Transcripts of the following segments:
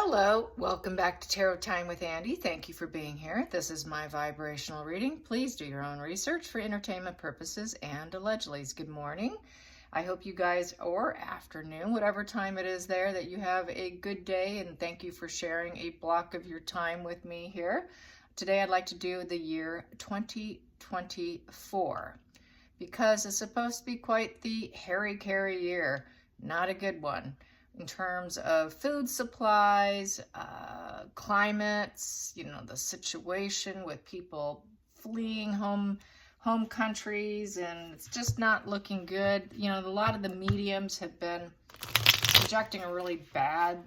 Hello, welcome back to Tarot Time with Andy. Thank you for being here. This is my vibrational reading. Please do your own research for entertainment purposes and allegedly. Good morning. I hope you guys, or afternoon, whatever time it is there, that you have a good day, and thank you for sharing a block of your time with me here. Today I'd like to do the year 2024 because it's supposed to be quite the hairy-carry year. Not a good one in terms of food supplies, climates, the situation with people fleeing home countries, and it's just not looking good. A lot of the mediums have been projecting a really bad,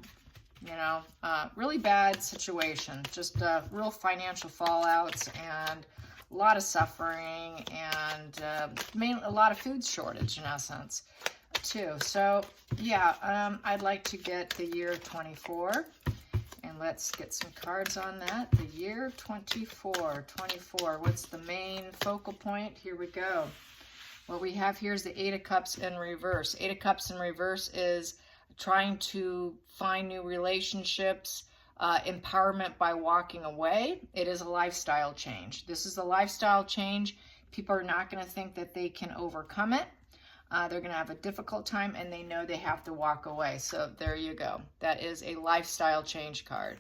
really bad situation, just real financial fallouts and a lot of suffering and mainly a lot of food shortage in essence too. So yeah, I'd like to get the year 24, and let's get some cards on that. The year 24. What's the main focal point? Here we go. What we have here is the Eight of Cups in reverse. Eight of Cups in reverse is trying to find new relationships, empowerment by walking away. It is a lifestyle change. This is a lifestyle change. People are not going to think that they can overcome it. They're going to have a difficult time, and they know they have to walk away. So there you go. That is a lifestyle change card.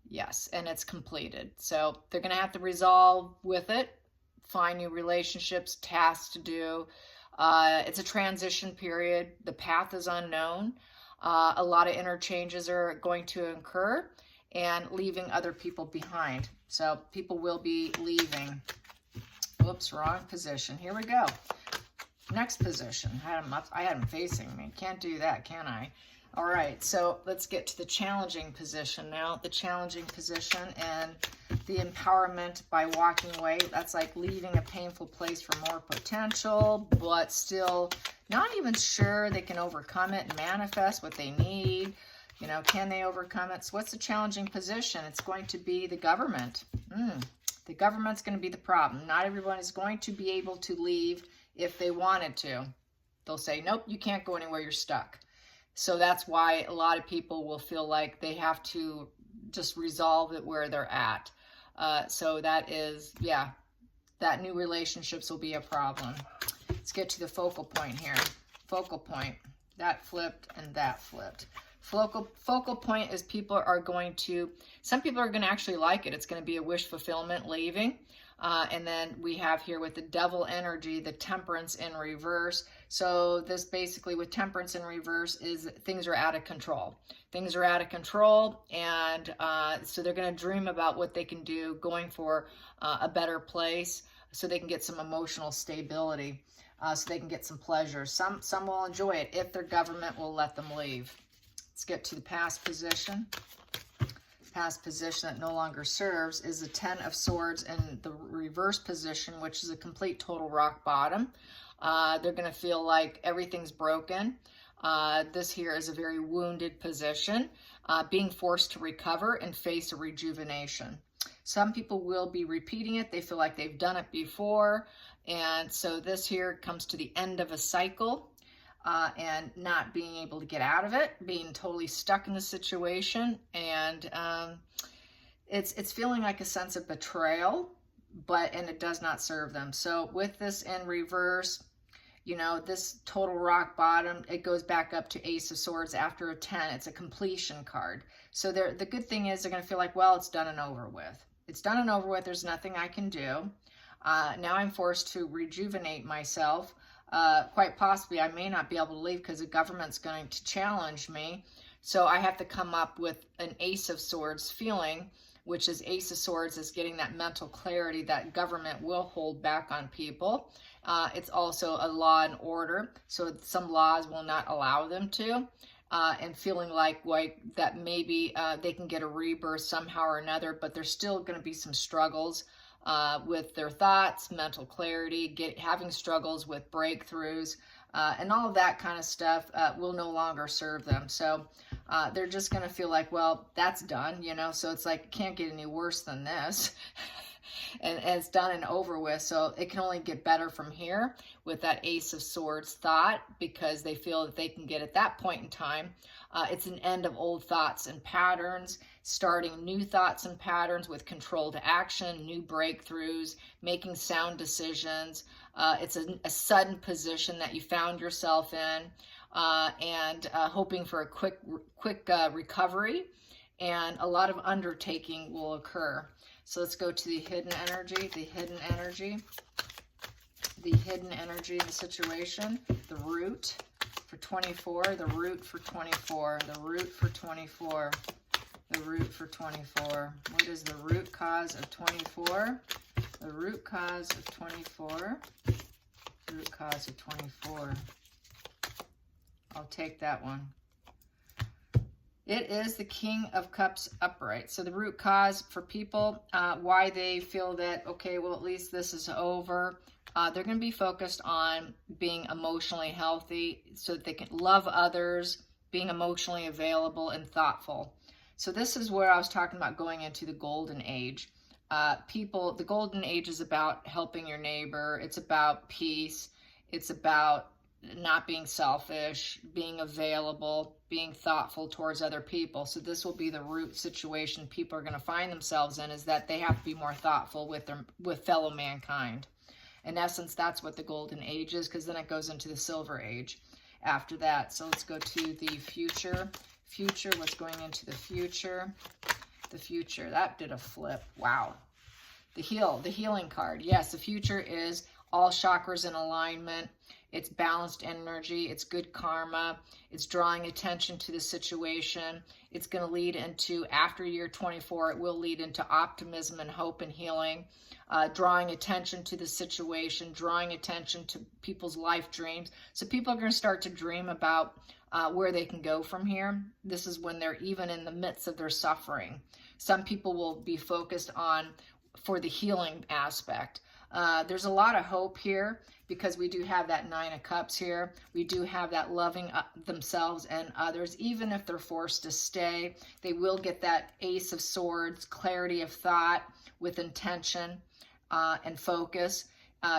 Yes, and it's completed. So they're going to have to resolve with it, find new relationships, tasks to do. It's a transition period. The path is unknown. A lot of interchanges are going to occur and leaving other people behind. So people will be leaving. Whoops, wrong position. Here we go. Next position. I had them facing me. Can't do that, can I? All right, so let's get to the challenging position now. The challenging position and the empowerment by walking away. That's like leaving a painful place for more potential, but still not even sure they can overcome it and manifest what they need. Can they overcome it? So what's the challenging position? It's going to be the government. The government's going to be the problem. Not everyone is going to be able to leave. If they wanted to, they'll say, nope, you can't go anywhere, you're stuck. So that's why a lot of people will feel like they have to just resolve it where they're at. So that is, yeah, that new relationships will be a problem. Let's get to the focal point here. Focal point, that flipped and that flipped. Focal point is some people are going to actually like it. It's going to be a wish fulfillment, leaving. And then we have here with the devil energy, the temperance in reverse. So this basically with temperance in reverse is things are out of control. Things are out of control, and so they're going to dream about what they can do going for a better place so they can get some emotional stability, so they can get some pleasure. Some will enjoy it if their government will let them leave. Let's get to the past position. Past position that no longer serves is the Ten of Swords in the reverse position, which is a complete total rock bottom. They're going to feel like everything's broken. This here is a very wounded position, being forced to recover and face a rejuvenation. Some people will be repeating it. They feel like they've done it before. And so this here comes to the end of a cycle. And not being able to get out of it, being totally stuck in the situation, and it's feeling like a sense of betrayal, and it does not serve them. So with this in reverse, this total rock bottom, it goes back up to Ace of Swords after a 10. It's a completion card. So the good thing is they're going to feel like, well, it's done and over with. It's done and over with. There's nothing I can do. Now I'm forced to rejuvenate myself. Quite possibly I may not be able to leave because the government's going to challenge me. So I have to come up with an Ace of Swords feeling, which is Ace of Swords is getting that mental clarity that government will hold back on people. It's also a law and order, so some laws will not allow them to. And feeling like that maybe they can get a rebirth somehow or another, but there's still going to be some struggles with their thoughts, mental clarity, having struggles with breakthroughs, and all of that kind of stuff will no longer serve them. So they're just going to feel like, well, that's done, so it's like, it can't get any worse than this. and it's done and over with. So it can only get better from here with that Ace of Swords thought, because they feel that they can get at that point in time. It's an end of old thoughts and patterns, starting new thoughts and patterns with controlled action, new breakthroughs, making sound decisions. It's a sudden position that you found yourself in, and hoping for a quick recovery, and a lot of undertaking will occur. So let's go to the hidden energy, the hidden energy in the situation, the root for 24, the root for 24, the root for 24, the root for 24. What is the root cause of 24? The root cause of 24, root cause of 24. I'll take that one. It is the King of Cups upright. So the root cause for people, why they feel that, okay, well, at least this is over. They're going to be focused on being emotionally healthy so that they can love others, being emotionally available and thoughtful. So this is where I was talking about going into the golden age. The golden age is about helping your neighbor. It's about peace. It's about not being selfish, being available, being thoughtful towards other people. So this will be the root situation people are going to find themselves in, is that they have to be more thoughtful with fellow mankind. In essence, that's what the golden age is, because then it goes into the silver age after that. So let's go to the future. Future, what's going into the future? The future, that did a flip. Wow. The healing card. Yes, the future is all chakras in alignment. It's balanced energy. It's good karma. It's drawing attention to the situation. It's going to lead into, after year 24, it will lead into optimism and hope and healing. Drawing attention to the situation, drawing attention to people's life dreams. So people are going to start to dream about where they can go from here. This is when they're even in the midst of their suffering. Some people will be focused on for the healing aspect. There's a lot of hope here, because we do have that Nine of Cups here. We do have that loving themselves and others. Even if they're forced to stay, they will get that Ace of Swords, clarity of thought with intention and focus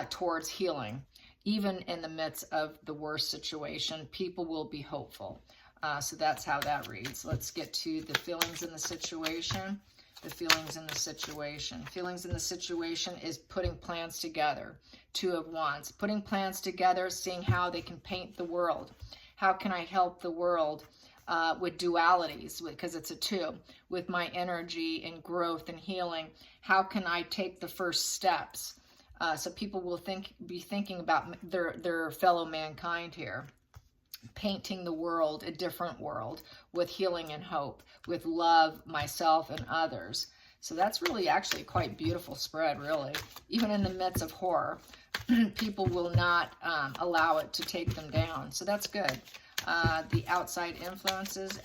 towards healing. Even in the midst of the worst situation, people will be hopeful. So that's how that reads. Let's get to the feelings in the situation. The feelings in the situation. Feelings in the situation is putting plans together. Two of Wands. Putting plans together, seeing how they can paint the world. How can I help the world with dualities, because it's a two, with my energy and growth and healing? How can I take the first steps? So people will be thinking about their fellow mankind here. Painting the world, a different world, with healing and hope, with love, myself, and others. So that's really actually quite beautiful spread, really. Even in the midst of horror, people will not allow it to take them down. So that's good. The outside influences,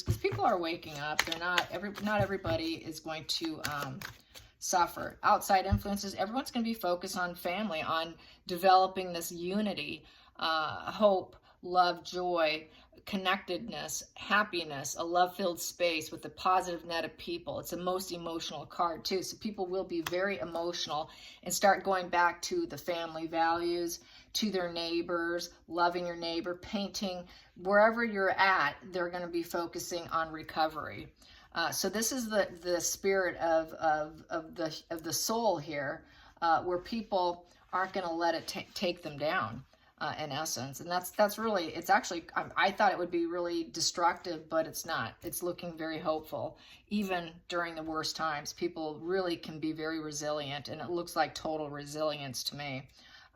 because people are waking up. They're not everybody is going to suffer. Outside influences, everyone's going to be focused on family, on developing this unity, hope, love, joy, connectedness, happiness, a love-filled space with a positive net of people. It's the most emotional card too. So people will be very emotional and start going back to the family values, to their neighbors, loving your neighbor, painting. Wherever you're at, they're going to be focusing on recovery. So this is the spirit of the soul here, where people aren't going to let it take them down, in essence. And that's really, it's actually, I thought it would be really destructive, but it's not. It's looking very hopeful. Even during the worst times, people really can be very resilient, and it looks like total resilience to me.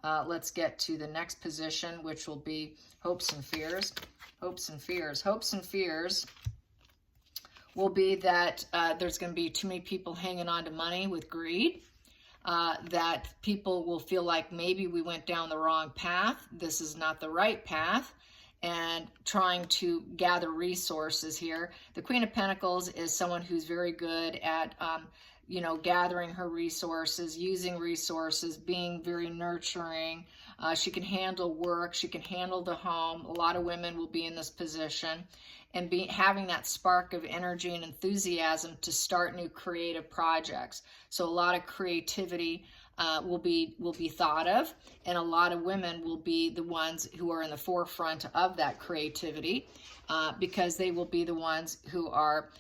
Let's get to the next position, which will be hopes and fears. Hopes and fears. Hopes and fears will be that there's going to be too many people hanging on to money with greed, that people will feel like maybe we went down the wrong path, this is not the right path, and trying to gather resources here. The Queen of Pentacles is someone who's very good at gathering her resources, using resources, being very nurturing, She can handle work. She can handle the home. A lot of women will be in this position and having that spark of energy and enthusiasm to start new creative projects. So a lot of creativity will be thought of, and a lot of women will be the ones who are in the forefront of that creativity, because they will be the ones who are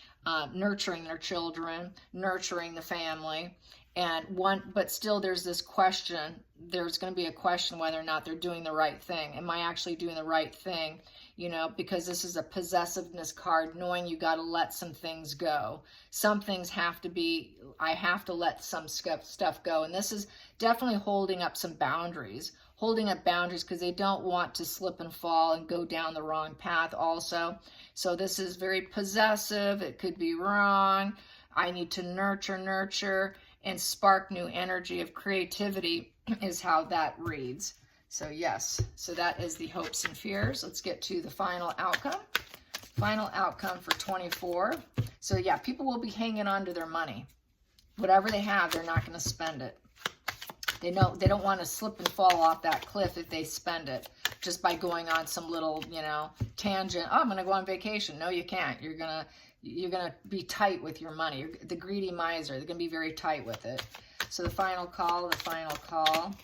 nurturing their children, nurturing the family. But still there's this question, there's going to be a question whether or not they're doing the right thing. Am I actually doing the right thing? You know, because this is a possessiveness card, knowing you got to let some things go. Some things have to be, I have to let some stuff go. And this is definitely holding up some boundaries, because they don't want to slip and fall and go down the wrong path also. So this is very possessive. It could be wrong. I need to nurture and spark new energy of creativity is how that reads. So yes, so that is the hopes and fears. Let's get to the final outcome. Final outcome for 24. So yeah, people will be hanging on to their money. Whatever they have, they're not going to spend it. They know they don't want to slip and fall off that cliff if they spend it just by going on some little, you know, tangent. Oh, I'm going to go on vacation. No, you can't. You're going to be tight with your money. The greedy miser, they're going to be very tight with it. So the final call, the final call,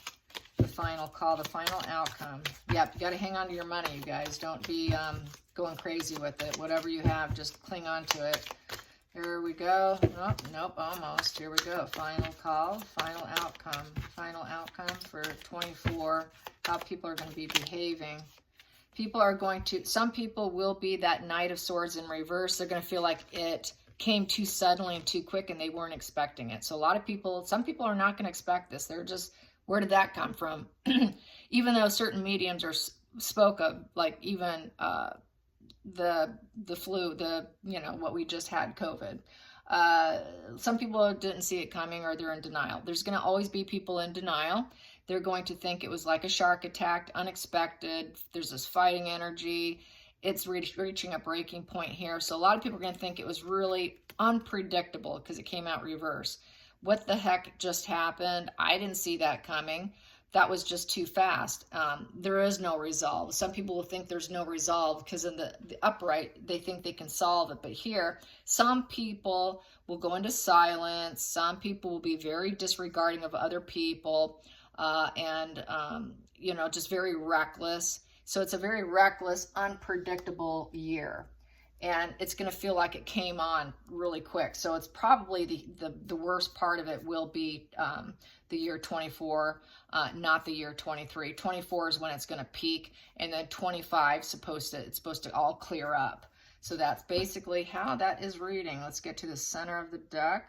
the final call, the final outcome. Yep, you got to hang on to your money, you guys. Don't be going crazy with it. Whatever you have, just cling on to it. Here we go. Oh, nope, almost. Here we go. Final call, final outcome. Final outcome for 24. How people are going to be behaving. People are going to, some people will be that Knight of Swords in reverse. They're going to feel like it came too suddenly and too quick and they weren't expecting it. So a lot of people, some people are not going to expect this. They're just, where did that come from? Even though certain mediums are spoke of, like even the flu, you know, what we just had, COVID. Some people didn't see it coming, or they're in denial. There's going to always be people in denial. They're going to think it was like a shark attack, unexpected. There's this fighting energy. It's reaching a breaking point here. So a lot of people are going to think it was really unpredictable because it came out reverse. What the heck just happened? I didn't see that coming. That was just too fast. There is no resolve. Some people will think there's no resolve because in the upright, they think they can solve it. But here, some people will go into silence. Some people will be very disregarding of other people you know, just very reckless. So it's a very reckless, unpredictable year. And it's going to feel like it came on really quick. So it's probably the worst part of it will be the year 24, not the year 23. 24 is when it's going to peak, and then 25 it's supposed to all clear up. So that's basically how that is reading. Let's get to the center of the deck.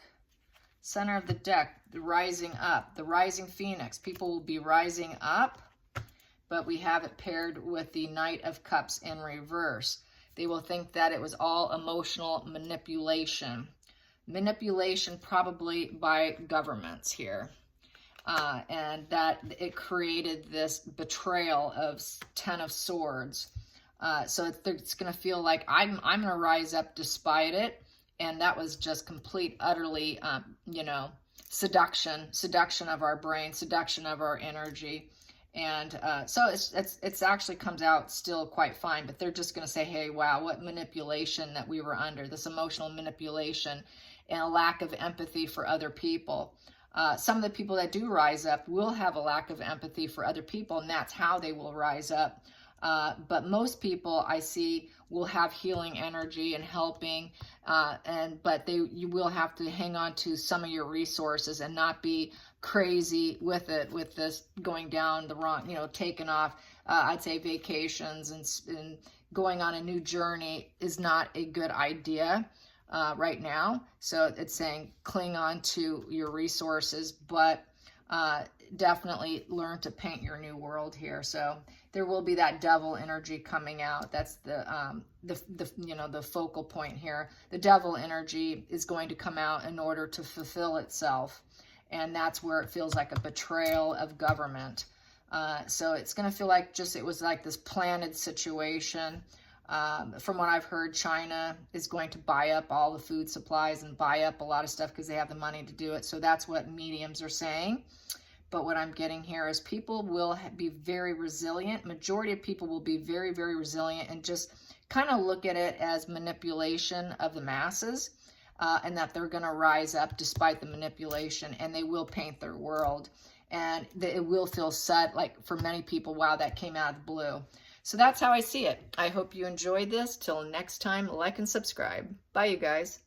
Center of the deck, the rising up, the rising phoenix. People will be rising up, but we have it paired with the Knight of Cups in reverse. They will think that it was all emotional manipulation. Manipulation probably by governments here. And that it created this betrayal of 10 of Swords. So it's going to feel like I'm going to rise up despite it. And that was just complete, utterly, you know, seduction of our brain, seduction of our energy. And so it's actually comes out still quite fine, but they're just going to say, hey, wow, what manipulation that we were under, this emotional manipulation and a lack of empathy for other people. Some of the people that do rise up will have a lack of empathy for other people, and that's how they will rise up. But most people I see will have healing energy and helping, but you will have to hang on to some of your resources and not be crazy with it, with this going down the wrong, you know, taking off, I'd say vacations and going on a new journey is not a good idea right now. So it's saying cling on to your resources, but definitely learn to paint your new world here. So there will be that devil energy coming out. That's the you know, the focal point here. The devil energy is going to come out in order to fulfill itself. And that's where it feels like a betrayal of government. So it's going to feel like just, it was like this planted situation. From what I've heard, China is going to buy up all the food supplies and buy up a lot of stuff because they have the money to do it. So that's what mediums are saying. But what I'm getting here is people will be very resilient. Majority of people will be very, very resilient and just kind of look at it as manipulation of the masses, and that they're going to rise up despite the manipulation, and they will paint their world. And it will feel sad, like for many people, wow, that came out of the blue. So that's how I see it. I hope you enjoyed this. Till next time, like and subscribe. Bye, you guys.